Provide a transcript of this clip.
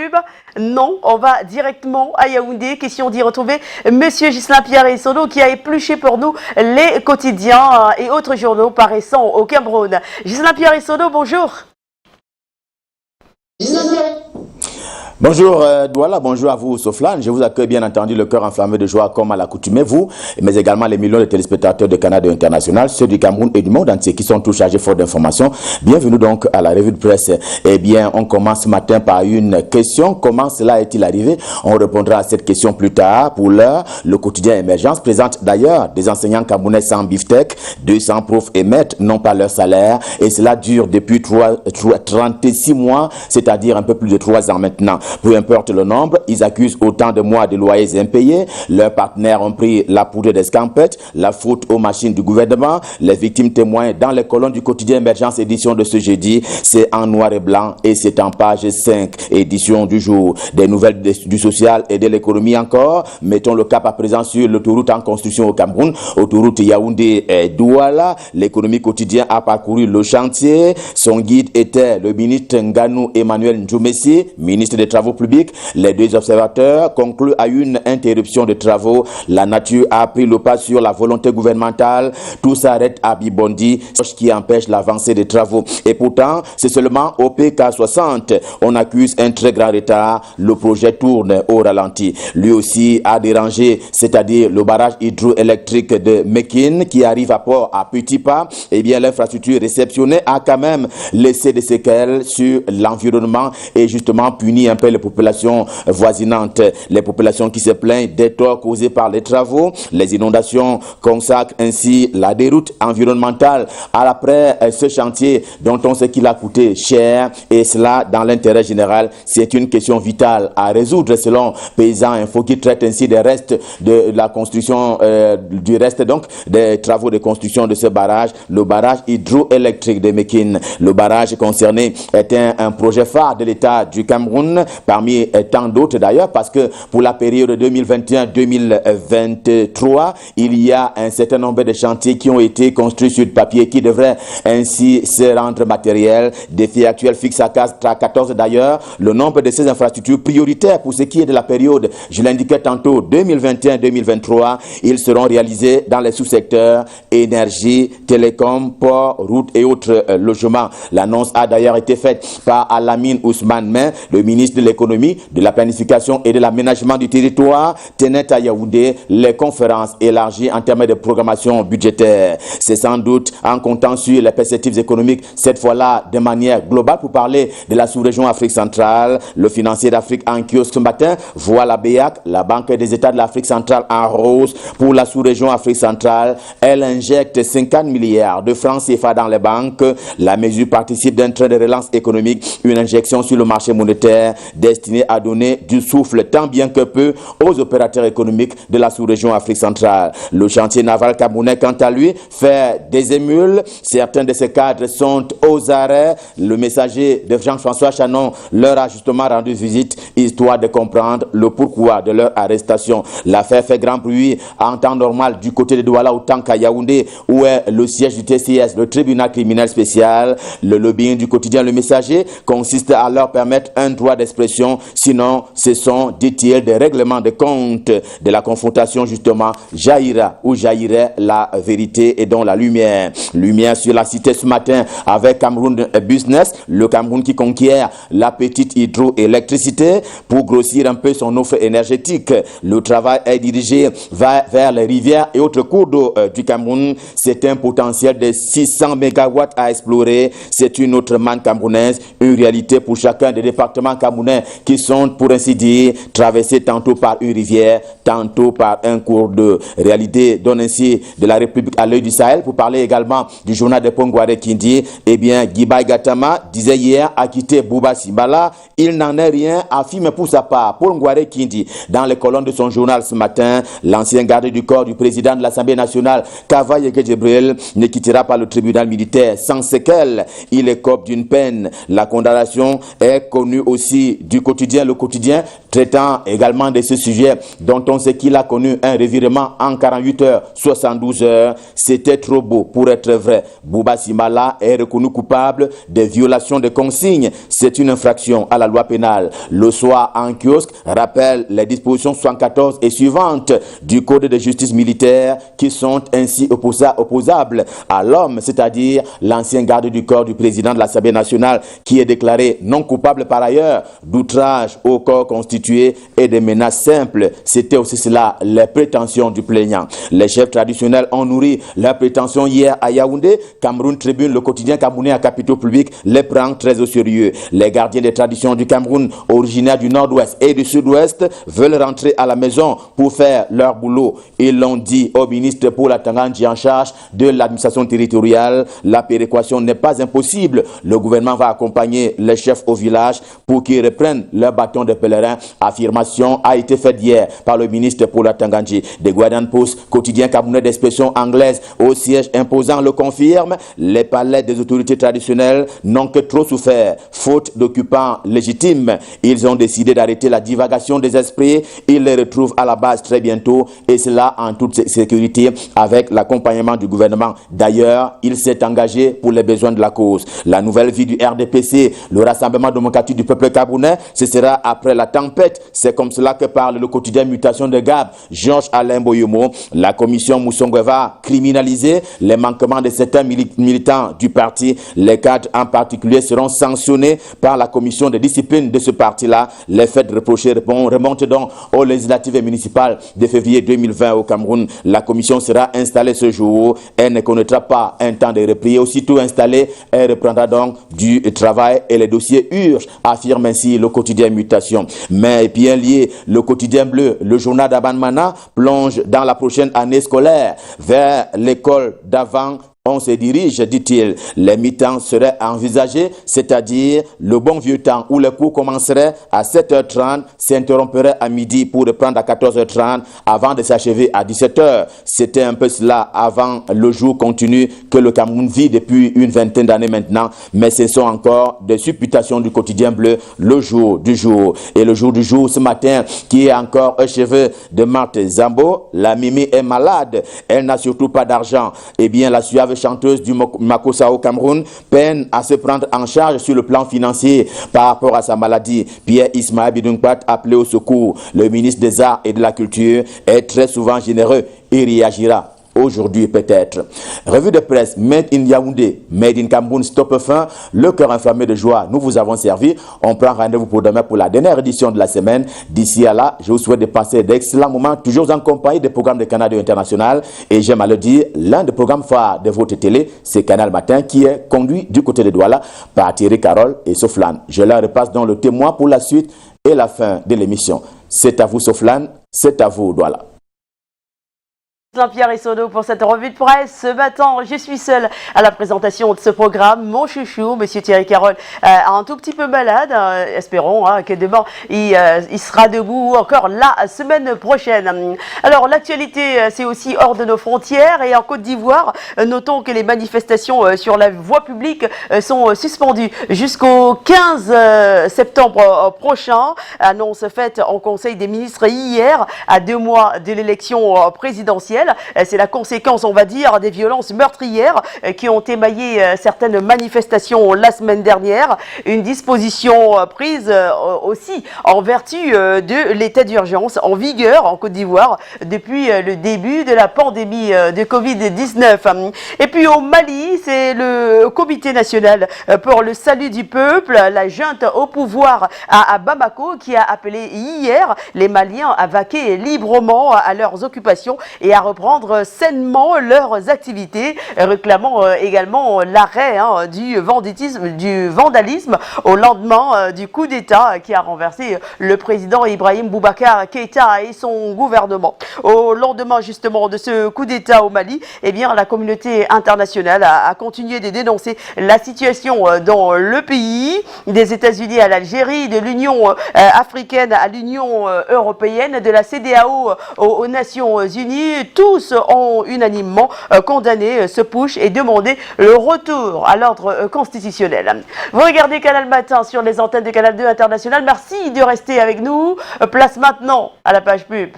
pub. Non, on va directement à Yaoundé. Question d'y retrouver Monsieur Ghislain Pierre Issono qui a épluché pour nous les quotidiens et autres journaux paraissant au Cameroun. Ghislain Pierre Issono, bonjour. Bonjour Douala, bonjour à vous Soflane. Je vous accueille bien entendu le cœur enflammé de joie comme à l'accoutumée, vous, mais également les millions de téléspectateurs de Canada International, ceux du Cameroun et du monde entier qui sont tous chargés fort d'informations. Bienvenue donc à la revue de presse. Eh bien, on commence ce matin par une question. Comment cela est-il arrivé? On répondra à cette question plus tard. Pour l'heure, le quotidien Émergence présente d'ailleurs des enseignants camerounais sans beefsteak, 200 profs et maîtres n'ont pas leur salaire et cela dure depuis 36 mois, c'est-à-dire un peu plus de 3 ans maintenant. Peu importe le nombre, ils accusent autant de mois de loyers impayés. Leurs partenaires ont pris la poudre d'escampette, la faute aux machines du gouvernement. Les victimes témoignent dans les colonnes du quotidien Émergence édition de ce jeudi. C'est en noir et blanc et c'est en page 5, édition du jour. Des nouvelles du social et de l'économie encore. Mettons le cap à présent sur l'autoroute en construction au Cameroun. Autoroute Yaoundé et Douala. L'économie quotidienne a parcouru le chantier. Son guide était le ministre Nganou Emmanuel Ndjoumessi, ministre des Travaux publics. Les deux observateurs concluent à une interruption de travaux. La nature a pris le pas sur la volonté gouvernementale. Tout s'arrête à Bibondi, ce qui empêche l'avancée des travaux. Et pourtant, c'est seulement au PK60. On accuse un très grand retard. Le projet tourne au ralenti. Lui aussi a dérangé, c'est-à-dire le barrage hydroélectrique de Mekin qui arrive à port à petits pas. Eh bien, l'infrastructure réceptionnée a quand même laissé des séquelles sur l'environnement et justement puni un peu les populations voisinantes, les populations qui se plaignent des torts causés par les travaux. Les inondations consacrent ainsi la déroute environnementale après ce chantier dont on sait qu'il a coûté cher et cela dans l'intérêt général. C'est une question vitale à résoudre selon Paysans Info qui traite ainsi des restes de la construction, du reste donc des travaux de construction de ce barrage, le barrage hydroélectrique de Mekin. Le barrage concerné est un projet phare de l'État du Cameroun, parmi tant d'autres d'ailleurs, parce que pour la période 2021-2023, il y a un certain nombre de chantiers qui ont été construits sur le papier qui devraient ainsi se rendre matériels. Défi actuel fixe à 14 d'ailleurs le nombre de ces infrastructures prioritaires pour ce qui est de la période, je l'indiquais tantôt, 2021-2023. Ils seront réalisés dans les sous-secteurs énergie, télécom, port, route et autres logements. L'annonce a d'ailleurs été faite par Alamine Ousmane Men, le ministre de l'économie, de la planification et de l'aménagement du territoire, tenait à Yaoundé les conférences élargies en termes de programmation budgétaire. C'est sans doute en comptant sur les perspectives économiques, cette fois-là de manière globale, pour parler de la sous-région Afrique centrale. Le financier d'Afrique en kiosque ce matin voit la BEAC, la Banque des États de l'Afrique centrale, en rose pour la sous-région Afrique centrale. Elle injecte 50 milliards de francs CFA dans les banques. La mesure participe d'un train de relance économique, une injection sur le marché monétaire destinée à donner du souffle tant bien que peu aux opérateurs économiques de la sous-région Afrique centrale. Le chantier naval camerounais, quant à lui, fait des émules. Certains de ses cadres sont aux arrêts. Le messager de Jean-François Chanon leur a justement rendu visite, histoire de comprendre le pourquoi de leur arrestation. L'affaire fait grand bruit en temps normal du côté de Douala autant qu'à Yaoundé, où est le siège du TCS, le tribunal criminel spécial. Le lobbying du quotidien Le Messager consiste à leur permettre un droit d'expression. Sinon, ce sont, dit-il, des règlements de compte de la confrontation, justement, jaillira ou jaillirait la vérité et donc la lumière. Lumière sur la cité ce matin avec Cameroun Business, le Cameroun qui conquiert la petite hydroélectricité pour grossir un peu son offre énergétique. Le travail est dirigé vers les rivières et autres cours d'eau du Cameroun. C'est un potentiel de 600 mégawatts à explorer. C'est une autre manne camerounaise, une réalité pour chacun des départements camerounais qui sont, pour ainsi dire, traversés tantôt par une rivière, tantôt par un cours d'eau. Réalité donne ainsi de la République à l'œil du Sahel. Pour parler également du journal de Pongware Kindi, eh bien, Guibaï Gatama disait hier à quitter Bouba Simbala, il n'en est rien, affirme pour sa part Pongware Kindi. Dans les colonnes de son journal ce matin, l'ancien garde du corps du président de l'Assemblée nationale, Kava Yeke Djibril, ne quittera pas le tribunal militaire sans séquelles. Il écope d'une peine. La condamnation est connue aussi partie du quotidien Le Quotidien, traitant également de ce sujet dont on sait qu'il a connu un revirement en 48 heures, 72 heures. C'était trop beau pour être vrai. Bouba Simala est reconnu coupable de violation de consignes. C'est une infraction à la loi pénale. Le soir en kiosque rappelle les dispositions 74 et suivantes du Code de justice militaire qui sont ainsi opposables à l'homme, c'est-à-dire l'ancien garde du corps du président de l'Assemblée nationale qui est déclaré non coupable par ailleurs d'outrage au corps constitué et de menaces simples. C'était aussi cela les prétentions du plaignant. Les chefs traditionnels ont nourri leurs prétentions hier à Yaoundé. Cameroun Tribune, le quotidien camerounais à capitaux publics, les prend très au sérieux. Les gardiens des traditions du Cameroun, originaires du nord-ouest et du sud-ouest, veulent rentrer à la maison pour faire leur boulot. Ils l'ont dit au ministre pour la Tangandji en charge de l'administration territoriale. La péréquation n'est pas impossible. Le gouvernement va accompagner les chefs au village pour qu'ils reprennent leur bâton de pèlerin. Affirmation a été faite hier par le ministre pour la Tangandji. The Guardian Post, quotidien camerounais d'expression anglaise au siège imposant, le confirme. Les palais des autorités traditionnelles n'ont que trop souffert, faute d'occupants légitimes. Ils ont décidé d'arrêter la divagation des esprits. Ils les retrouvent à la base très bientôt, et cela en toute sécurité avec l'accompagnement du gouvernement. D'ailleurs, il s'est engagé pour les besoins de la cause. La nouvelle vie du RDPC, le Rassemblement démocratique du peuple camerounais, ce sera après la tempête. C'est comme cela que parle le quotidien Mutation de Gab, Georges Alain Boyomo. La commission Moussongwe va criminaliser les manquements de certains militants du parti. Les cadres en particulier seront sanctionnés par la commission de discipline de ce parti-là. Les faits reprochés remontent donc aux législatives et municipales de février 2020 au Cameroun. La commission sera installée ce jour. Elle ne connaîtra pas un temps de repris. Aussitôt installée, elle reprendra donc du travail et les dossiers urgent, affirme ainsi le quotidien Mutation. Mais bien lié, le quotidien Bleu, le journal d'Abanmana, plonge dans la prochaine année scolaire vers l'école d'avant. On se dirige, dit-il. Les mi-temps seraient envisagés, c'est-à-dire le bon vieux temps où les cours commenceraient à 7h30, s'interrompraient à midi pour reprendre à 14h30 avant de s'achever à 17h. C'était un peu cela avant le jour continu que le Cameroun vit depuis une vingtaine d'années maintenant, mais ce sont encore des supputations du quotidien Bleu, le jour du jour. Et le jour du jour, ce matin, qui est encore un cheveu de Marthe Zambo, la Mimi est malade, elle n'a surtout pas d'argent. Eh bien, la suave chanteuse du Makossa au Cameroun peine à se prendre en charge sur le plan financier par rapport à sa maladie. Pierre Ismaël Bidounkpat, appelé au secours. Le ministre des Arts et de la Culture est très souvent généreux et réagira. Aujourd'hui peut-être. Revue de presse Made in Yaoundé, Made in Cameroun, stop fin, le cœur inflammé de joie. Nous vous avons servi. On prend rendez-vous pour demain pour la dernière édition de la semaine. D'ici à là, je vous souhaite de passer d'excellents moments, toujours en compagnie des programmes de Canal International. Et j'aime à le dire, l'un des programmes phares de votre télé, c'est Canal Matin, qui est conduit du côté de Douala par Thierry Carole et Soflan. Je leur repasse dans le témoin pour la suite et la fin de l'émission. C'est à vous Soflan, c'est à vous Douala. Pierre Issono pour cette revue de presse. Ce matin, je suis seule à la présentation de ce programme. Mon chouchou, monsieur Thierry Carole, un tout petit peu malade. Espérons que demain, il sera debout encore la semaine prochaine. Alors, l'actualité, c'est aussi hors de nos frontières. Et en Côte d'Ivoire, notons que les manifestations sur la voie publique sont suspendues jusqu'au 15 septembre prochain. Annonce faite en Conseil des ministres hier, à 2 mois de l'élection présidentielle. C'est la conséquence, on va dire, des violences meurtrières qui ont émaillé certaines manifestations la semaine dernière. Une disposition prise aussi en vertu de l'état d'urgence en vigueur en Côte d'Ivoire depuis le début de la pandémie de Covid-19. Et puis au Mali, c'est le Comité national pour le salut du peuple, la junte au pouvoir à Bamako, qui a appelé hier les Maliens à vaquer librement à leurs occupations et à reprendre sainement leurs activités, réclamant également l'arrêt du vandalisme au lendemain du coup d'État qui a renversé le président Ibrahim Boubacar Keïta et son gouvernement. Au lendemain justement de ce coup d'État au Mali, eh bien, la communauté internationale a continué de dénoncer la situation dans le pays, des États-Unis à l'Algérie, de l'Union africaine à l'Union européenne, de la CEDEAO aux Nations Unies. Tout tous ont unanimement condamné ce push et demandé le retour à l'ordre constitutionnel. Vous regardez Canal Matin sur les antennes de Canal 2 International. Merci de rester avec nous. Place maintenant à la page pub.